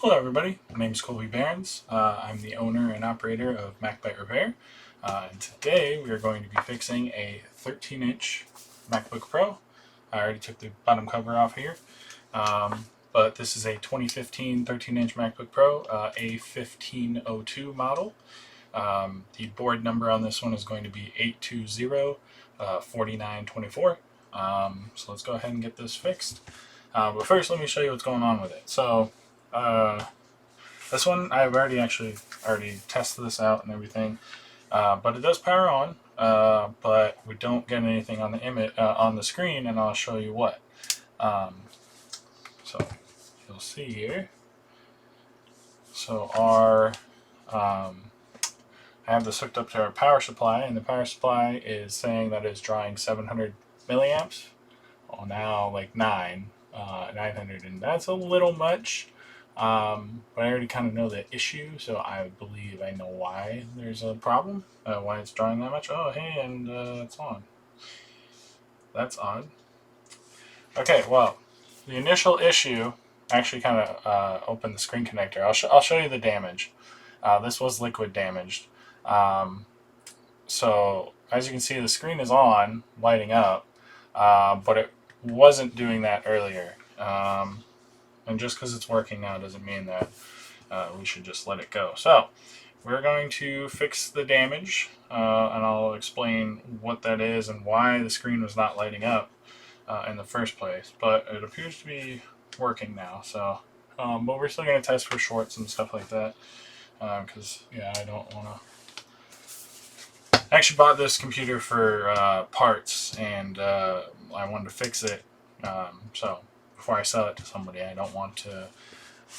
Hello everybody, my name is Colby Behrens. I'm the owner and operator of MacBook Repair. And today we are going to be fixing a 13-inch MacBook Pro. I already took the bottom cover off here. But this is a 2015 13-inch MacBook Pro, A1502 model. The board number on this one is going to be 820-4924. So let's go ahead and get this fixed. But first let me show you what's going on with it. So this one I've already tested this out and everything, but it does power on, but we don't get anything on the image on the screen, and I'll show you what. So you'll see here. So I have this hooked up to our power supply, and the power supply is saying that it's drawing 700 milliamps. Well, now like 900, and that's a little much. But I already kind of know the issue, so I believe I know why there's a problem, why it's drawing that much. Oh, hey, and it's on. That's odd. Okay, well, the initial issue actually kind of opened the screen connector. I'll show you the damage. This was liquid damaged. So as you can see, the screen is on, lighting up, but it wasn't doing that earlier. And just because it's working now doesn't mean that we should just let it go. So we're going to fix the damage, and I'll explain what that is and why the screen was not lighting up in the first place. But it appears to be working now. So, but we're still going to test for shorts and stuff like that, because yeah, I don't want to. I actually bought this computer for parts, and I wanted to fix it. So before I sell it to somebody, I don't want to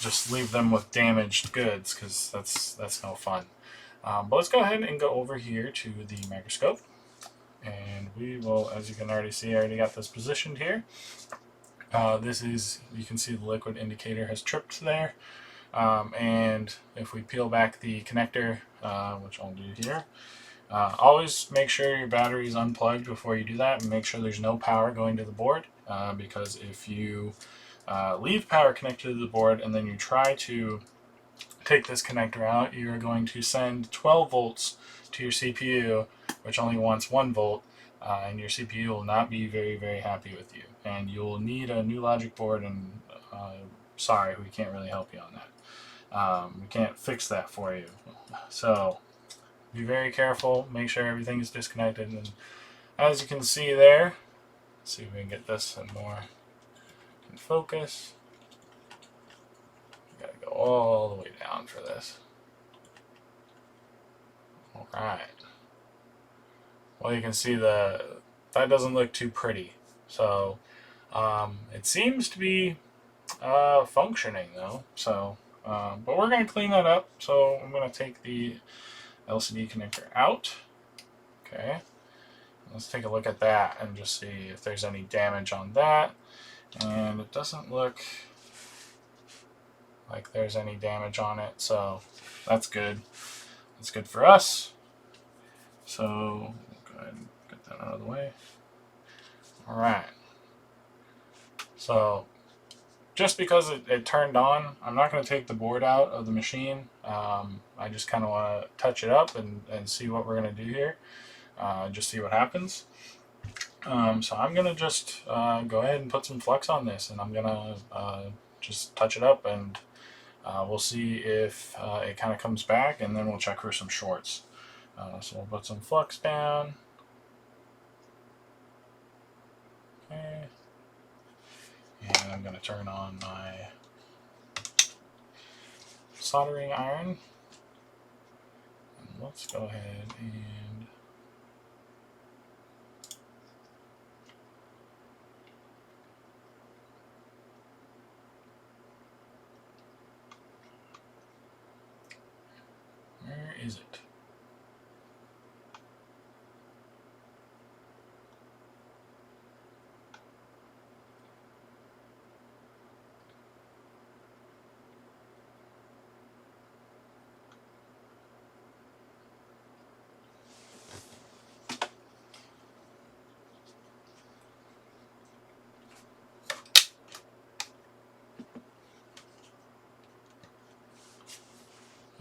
just leave them with damaged goods, because that's no fun. But let's go ahead and go over here to the microscope, and we will, as you can already see, I already got this positioned here. This is, you can see the liquid indicator has tripped there, and if we peel back the connector, which I'll do here, always make sure your battery is unplugged before you do that, and make sure there's no power going to the board, because if you leave power connected to the board and then you try to take this connector out, you're going to send 12 volts to your CPU, which only wants 1 volt, and your CPU will not be very, very happy with you. And you'll need a new logic board, and sorry, we can't really help you on that. We can't fix that for you. So be very careful, make sure everything is disconnected, and as you can see there, let's see if we can get this more in focus. You gotta go all the way down for this. Alright. Well, you can see that doesn't look too pretty. So it seems to be functioning though. So but we're going to clean that up. So I'm going to take the LCD connector out. Okay. Let's take a look at that and just see if there's any damage on that. And it doesn't look like there's any damage on it, so that's good. That's good for us. So go ahead and get that out of the way. Alright. So just because it turned on, I'm not going to take the board out of the machine. I just kind of want to touch it up and see what we're going to do here. Just see what happens. So I'm going to just go ahead and put some flux on this, and I'm going to just touch it up, and we'll see if it kind of comes back, and then we'll check for some shorts. So we'll put some flux down. Okay. And I'm going to turn on my soldering iron. And let's go ahead and where is it?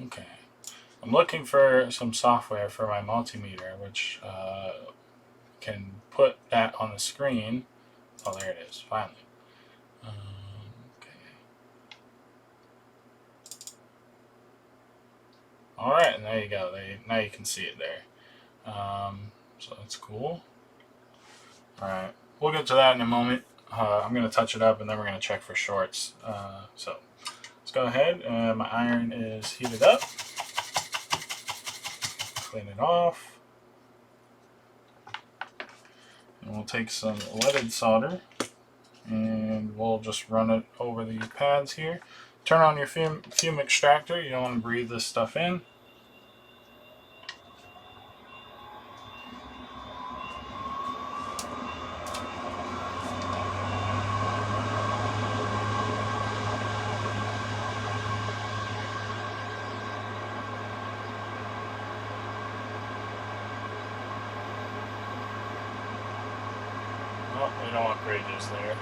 Okay. I'm looking for some software for my multimeter, which can put that on the screen. Oh, there it is, finally. Okay. Alright, and there you go. Now you can see it there. So that's cool. Alright, we'll get to that in a moment. I'm going to touch it up and then we're going to check for shorts. So let's go ahead. My iron is heated up. Clean it off. And we'll take some leaded solder and we'll just run it over the pads here. Turn on your fume extractor. You don't want to breathe this stuff in. Oh, we don't want bridges there.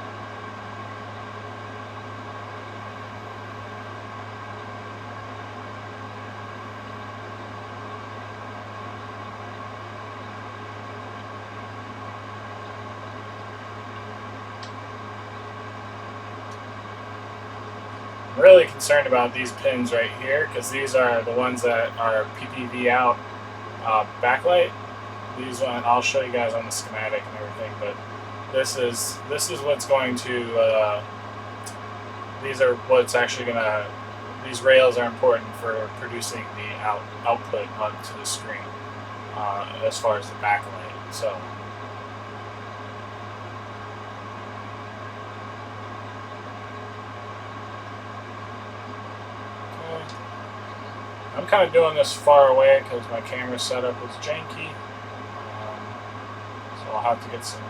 I'm really concerned about these pins right here because these are the ones that are PPV out backlight. These one I'll show you guys on the schematic and everything, but this is what's going to these are what's actually gonna, these rails are important for producing the output onto the screen as far as the backlight. So I'm kind of doing this far away because my camera setup is janky. So I'll have to get some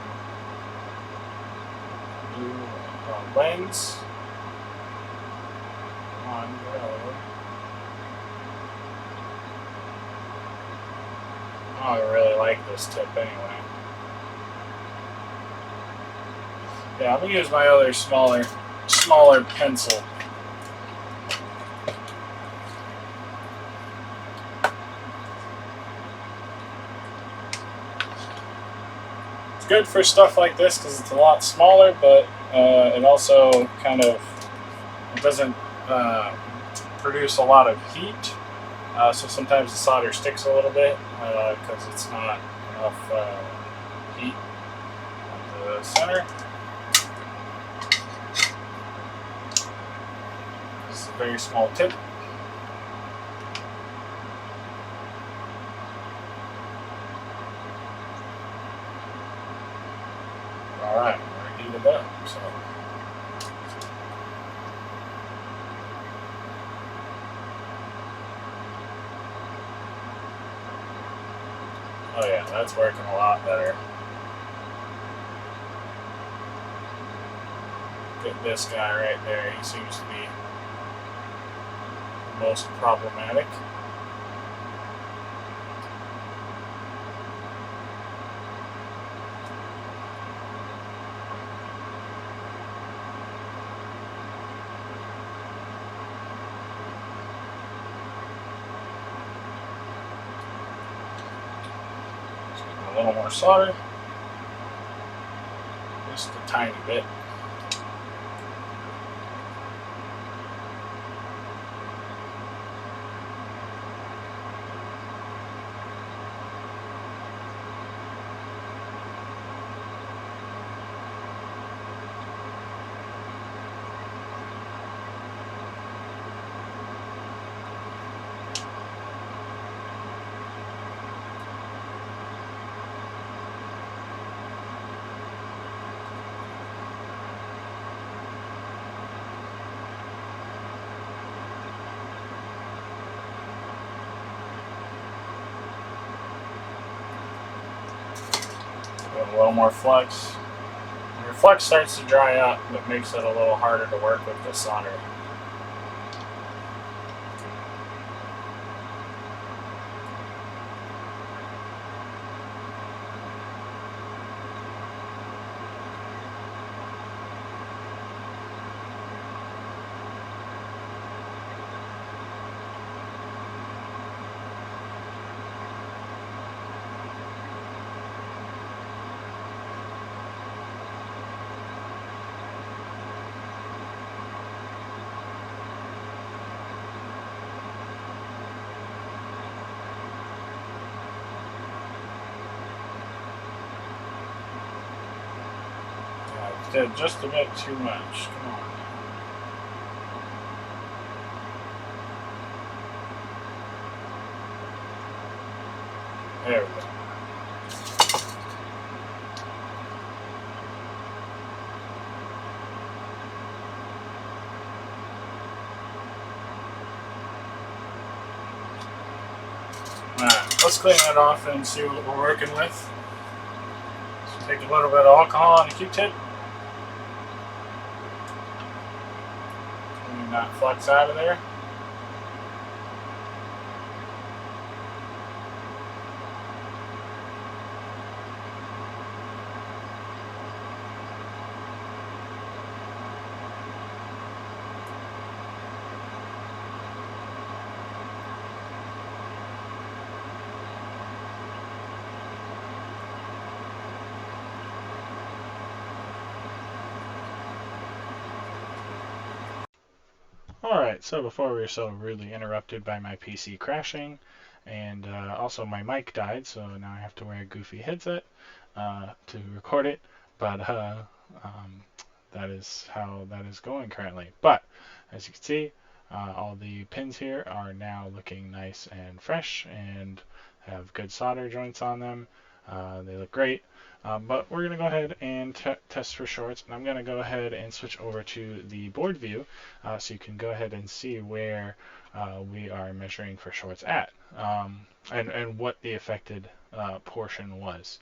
new lens on road. Oh, I really like this tip anyway. Yeah, I'm gonna use my other smaller pencil. Good for stuff like this because it's a lot smaller, but it also kind of doesn't produce a lot of heat. So sometimes the solder sticks a little bit because it's not enough heat at the center. This is a very small tip. Alright, we're heated up, so. Oh yeah, that's working a lot better. Get this guy right there, he seems to be the most problematic. A little more solder, just a tiny bit. A little more flux. When your flux starts to dry up, it makes it a little harder to work with the solder. did just a bit too much. Come on. There we go. Alright, let's clean that off and see what we're working with. So take a little bit of alcohol on a Q-tip. Clean that flux out of there. Alright, so before we were so rudely interrupted by my PC crashing, and also my mic died, so now I have to wear a goofy headset to record it, but that is how that is going currently. But, as you can see, all the pins here are now looking nice and fresh, and have good solder joints on them. They look great. But we're going to go ahead and test for shorts. And I'm going to go ahead and switch over to the board view so you can go ahead and see where we are measuring for shorts at and what the affected portion was.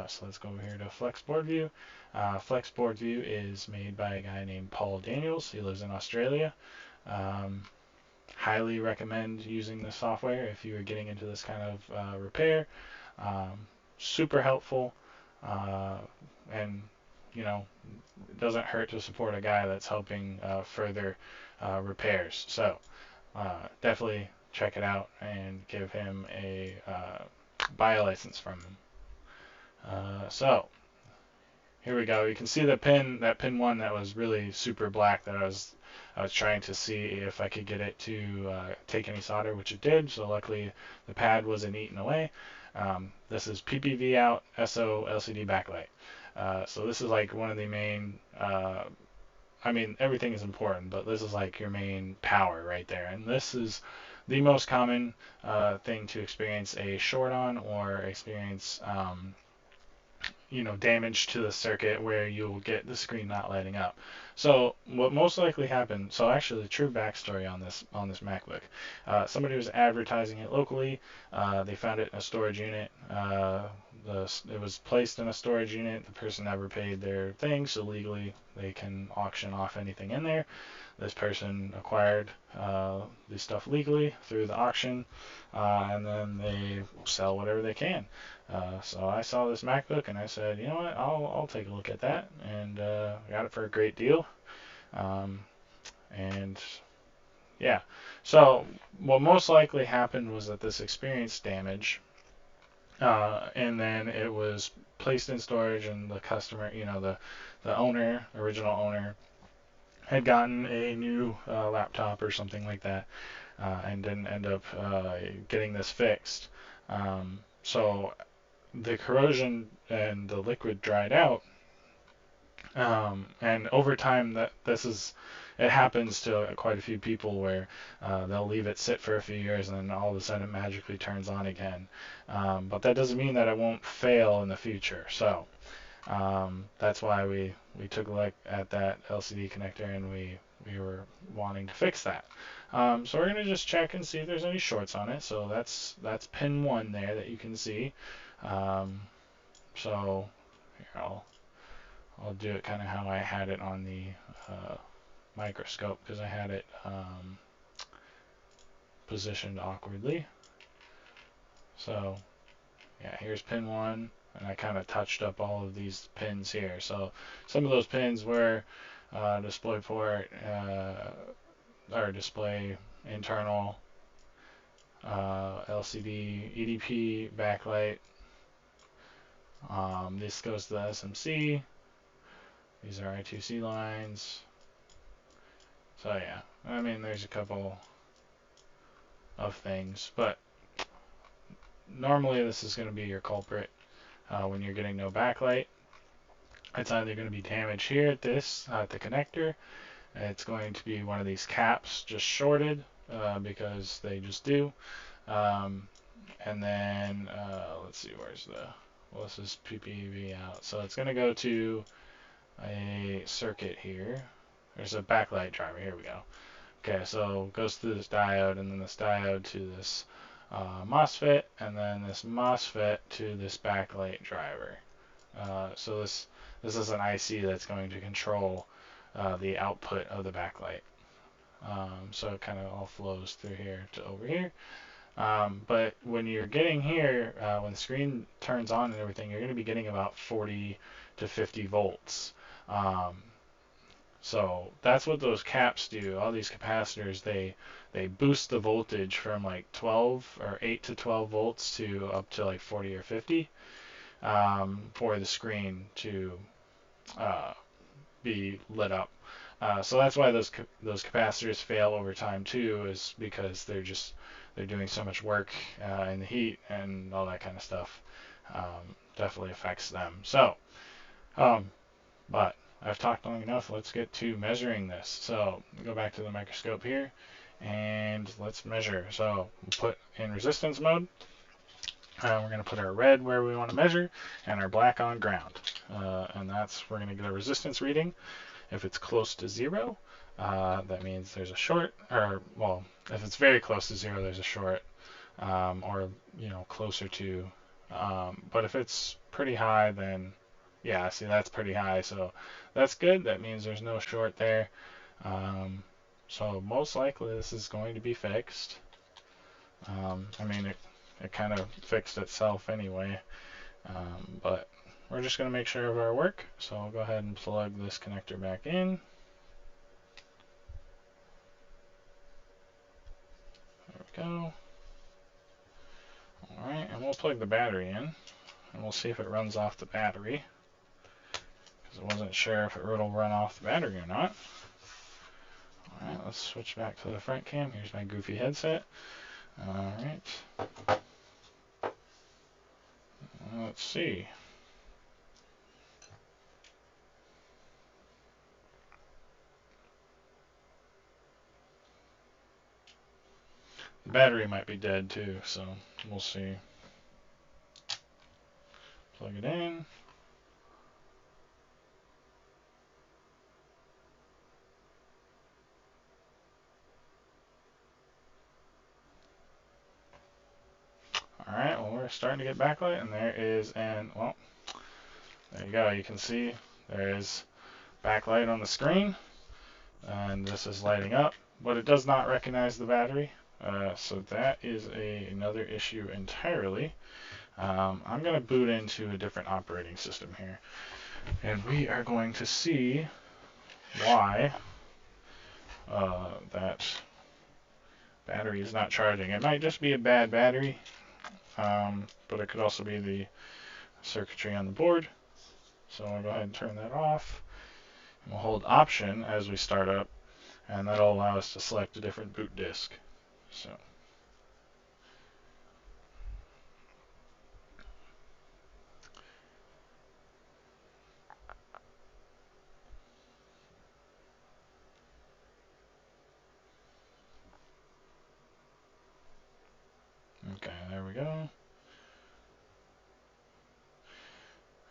So let's go over here to Flex Board View. Flex Board View is made by a guy named Paul Daniels. He lives in Australia. Highly recommend using the software if you are getting into this kind of repair. Super helpful. And you know, it doesn't hurt to support a guy that's helping further repairs. So definitely check it out and give him a buy a license from him. So here we go. You can see the pin, that pin one that was really super black that I was trying to see if I could get it to take any solder, which it did. So luckily the pad wasn't eaten away. This is PPV out, SO LCD backlight. So this is like one of the main, I mean, everything is important, but this is like your main power right there. And this is the most common thing to experience a short on or experience, damage to the circuit where you'll get the screen not lighting up. So what most likely happened, so actually the true backstory on this MacBook, somebody was advertising it locally. They found it in a storage unit. It was placed in a storage unit. The person never paid their thing, so legally they can auction off anything in there. This person acquired the stuff legally through the auction, and then they sell whatever they can. So I saw this MacBook and I said, you know what, I'll take a look at that, and got it for a great deal. And yeah, so what most likely happened was that this experienced damage, and then it was placed in storage, and the customer, the owner, original owner, had gotten a new laptop or something like that, and didn't end up getting this fixed. So the corrosion and the liquid dried out, and over time it happens to quite a few people where they'll leave it sit for a few years and then all of a sudden it magically turns on again. But that doesn't mean that it won't fail in the future. So that's why we took a look at that LCD connector, and we were wanting to fix that. So we're going to just check and see if there's any shorts on it. So that's pin 1 there that you can see. So here, I'll do it kind of how I had it on the microscope, because I had it positioned awkwardly. So yeah, here's pin 1, and I kind of touched up all of these pins here. So some of those pins were display port, or display internal, LCD, EDP, backlight. This goes to the SMC. These are I2C lines. So yeah, I mean, there's a couple of things, but normally this is going to be your culprit when you're getting no backlight. It's either going to be damaged here at the connector. It's going to be one of these caps just shorted because they just do. Um, and then let's see, well, this is PPV out. So it's going to go to a circuit here. There's a backlight driver. Here we go. Okay, so it goes through this diode, and then this diode to this MOSFET, and then this MOSFET to this backlight driver. So this is an IC that's going to control the output of the backlight. So it kind of all flows through here to over here. But when you're getting here, when the screen turns on and everything, you're going to be getting about 40 to 50 volts. So that's what those caps do. All these capacitors, they boost the voltage from like 12 or 8 to 12 volts to up to like 40 or 50 for the screen to be lit up. So that's why those capacitors fail over time too, is because they're doing so much work in the heat and all that kind of stuff. Definitely affects them. So, but I've talked long enough. Let's get to measuring this. So go back to the microscope here, and let's measure. So we'll put in resistance mode. We're going to put our red where we want to measure, and our black on ground. And we're going to get a resistance reading. If it's close to 0, that means there's a short, or, well, if it's very close to 0, there's a short, or, closer to, but if it's pretty high, then, yeah, see, that's pretty high, so that's good. That means there's no short there. So most likely this is going to be fixed. I mean, it kind of fixed itself anyway, but we're just going to make sure of our work. So I'll go ahead and plug this connector back in. There we go. Alright, and we'll plug the battery in, and we'll see if it runs off the battery, because I wasn't sure if it will run off the battery or not. Alright, let's switch back to the front cam. Here's my goofy headset. Alright. Let's see. The battery might be dead too, so we'll see. Plug it in. Alright, well, we're starting to get backlight, and there is well, there you go. You can see there is backlight on the screen, and this is lighting up, but it does not recognize the battery. So that is another issue entirely. I'm going to boot into a different operating system here, and we are going to see why that battery is not charging. It might just be a bad battery, but it could also be the circuitry on the board. So I'll go ahead and turn that off. And we'll hold Option as we start up, and that'll allow us to select a different boot disk. So. Okay, there we go.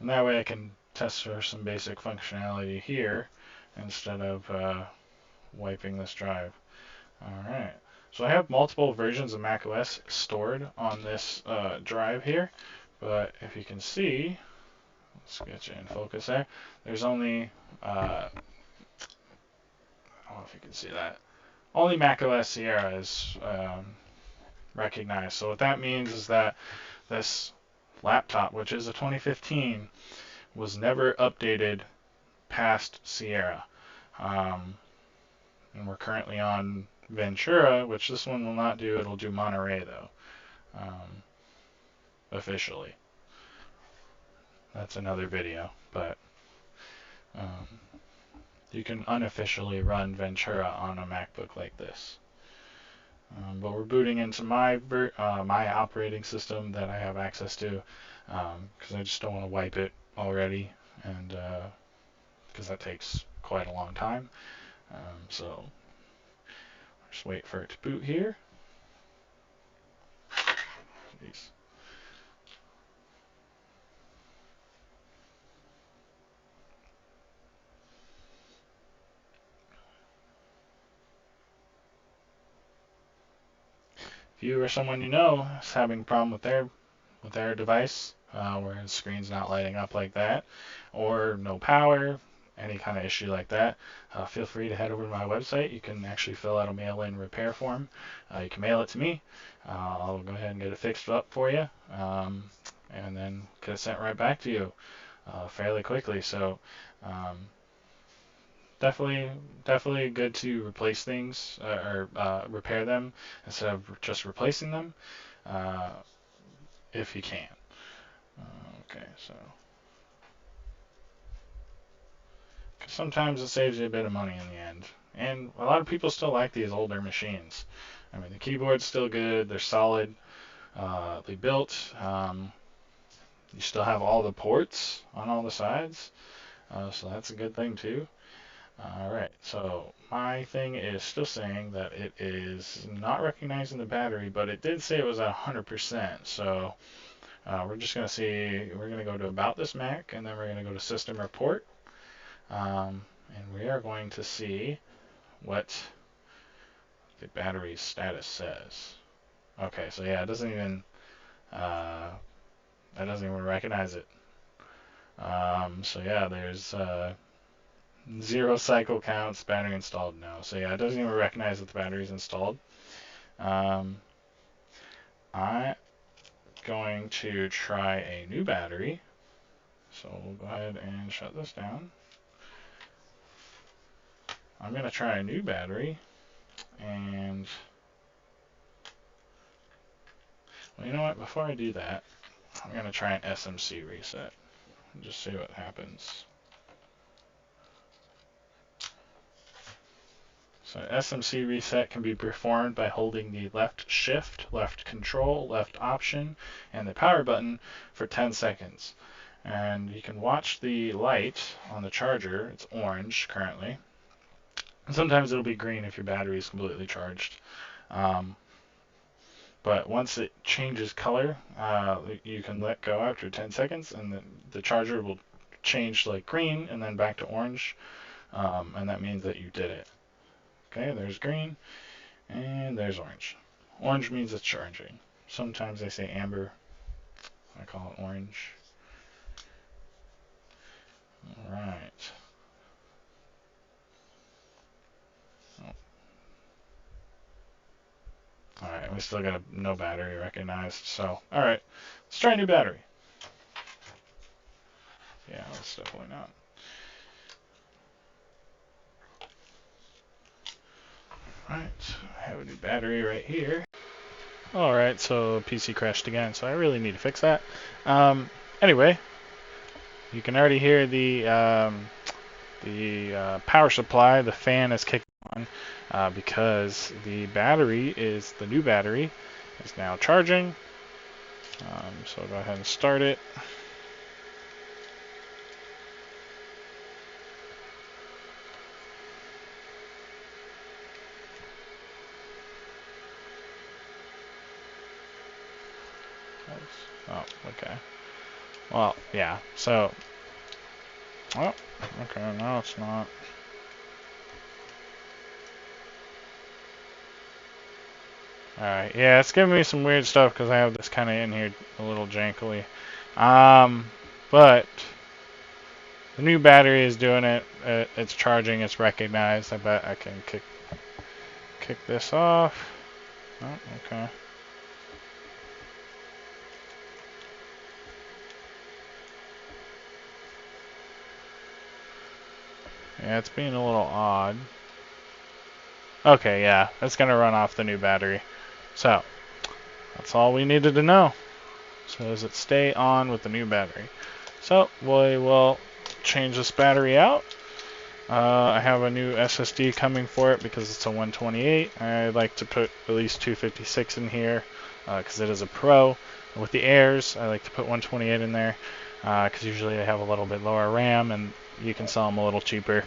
And that way I can test for some basic functionality here instead of wiping this drive. Alright, so I have multiple versions of macOS stored on this drive here, but if you can see, let's get you in focus there, there's only, I don't know if you can see that, only macOS Sierra is recognized. So what that means is that this laptop, which is a 2015, was never updated past Sierra. And we're currently on Ventura, which this one will not do. It'll do Monterey, though, officially. That's another video, but you can unofficially run Ventura on a MacBook like this. But we're booting into my operating system that I have access to, because I just don't want to wipe it already and because that takes quite a long time. So just wait for it to boot here. Jeez. If you or someone you know is having a problem with their device, where the screen's not lighting up like that, or no power, any kind of issue like that, feel free to head over to my website. You can actually fill out a mail-in repair form. You can mail it to me. I'll go ahead and get it fixed up for you, and then get it sent right back to you fairly quickly. So definitely good to replace things or repair them instead of just replacing them, uh, if you can. Okay, so 'cause sometimes it saves you a bit of money in the end, and a lot of people still like these older machines. I mean, the keyboard's still good; they're solid, they built. You still have all the ports on all the sides, so that's a good thing too. Alright, so my thing is still saying that it is not recognizing the battery, but it did say it was at 100%. So we're just going to see, we're going to go to About This Mac, and then we're going to go to System Report. And we are going to see what the battery status says. Okay, so yeah, it doesn't even, that doesn't even recognize it. So yeah, there's 0 cycle counts, battery installed, no. So yeah, it doesn't even recognize that the battery's installed. I'm going to try a new battery. So we'll go ahead and shut this down. I'm going to try a new battery, and well, you know what, before I do that, I'm going to try an SMC reset and just see what happens. So SMC reset can be performed by holding the left shift, left control, left option, and the power button for 10 seconds. And you can watch the light on the charger. It's orange currently. And sometimes it'll be green if your battery is completely charged. But once it changes color, you can let go after 10 seconds, and the charger will change like green and then back to orange. And that means that you did it. Okay, there's green, and there's orange. Orange means it's charging. Sometimes they say amber. I call it orange. Alright. Alright, we still got no battery recognized, so, alright. Let's try a new battery. Yeah, that's definitely not. Right, I have a new battery right here. Alright, so PC crashed again, so I really need to fix that. Anyway, you can already hear the power supply. The fan is kicked on because the new battery is now charging. So go ahead and start it. Oh, okay. Well, yeah, so... Oh, okay, no, it's not. Alright, yeah, it's giving me some weird stuff because I have this kind of in here a little jankily. But the new battery is doing it. It's charging, it's recognized. I bet I can kick this off. Oh, okay. Yeah, it's being a little odd. Okay, yeah, it's going to run off the new battery. So, that's all we needed to know. So does it stay on with the new battery? So, we will change this battery out. I have a new SSD coming for it because it's a 128. I like to put at least 256 in here because it is a Pro. And with the Airs, I like to put 128 in there. because usually they have a little bit lower RAM and you can sell them a little cheaper.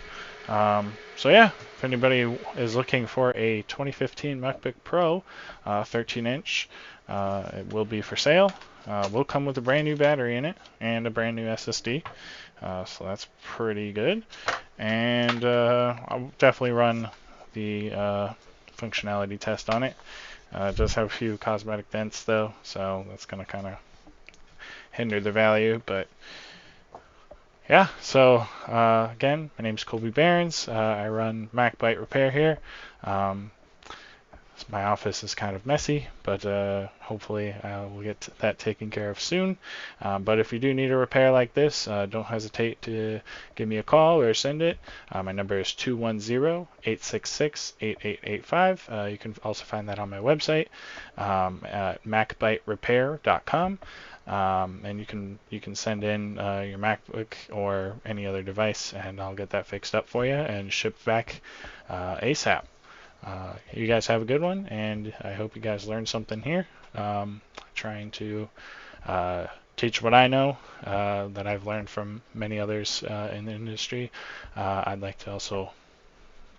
So yeah, if anybody is looking for a 2015 MacBook Pro 13-inch, it will be for sale. Will come with a brand new battery in it and a brand new SSD, so that's pretty good. And I'll definitely run the functionality test on it. It does have a few cosmetic dents though, so that's going to kind of hinder the value, but yeah, so again, my name is Colby Behrens. I run MacBite Repair here. My office is kind of messy, but hopefully we'll get that taken care of soon. But if you do need a repair like this, don't hesitate to give me a call or send it. My number is 210-866-8885. You can also find that on my website at macbiterepair.com. And you can send in your MacBook or any other device, and I'll get that fixed up for you and shipped back ASAP. You guys have a good one, and I hope you guys learned something here. Trying to teach what I know that I've learned from many others in the industry. I'd like to also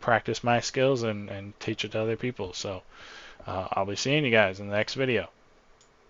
practice my skills and teach it to other people. So I'll be seeing you guys in the next video.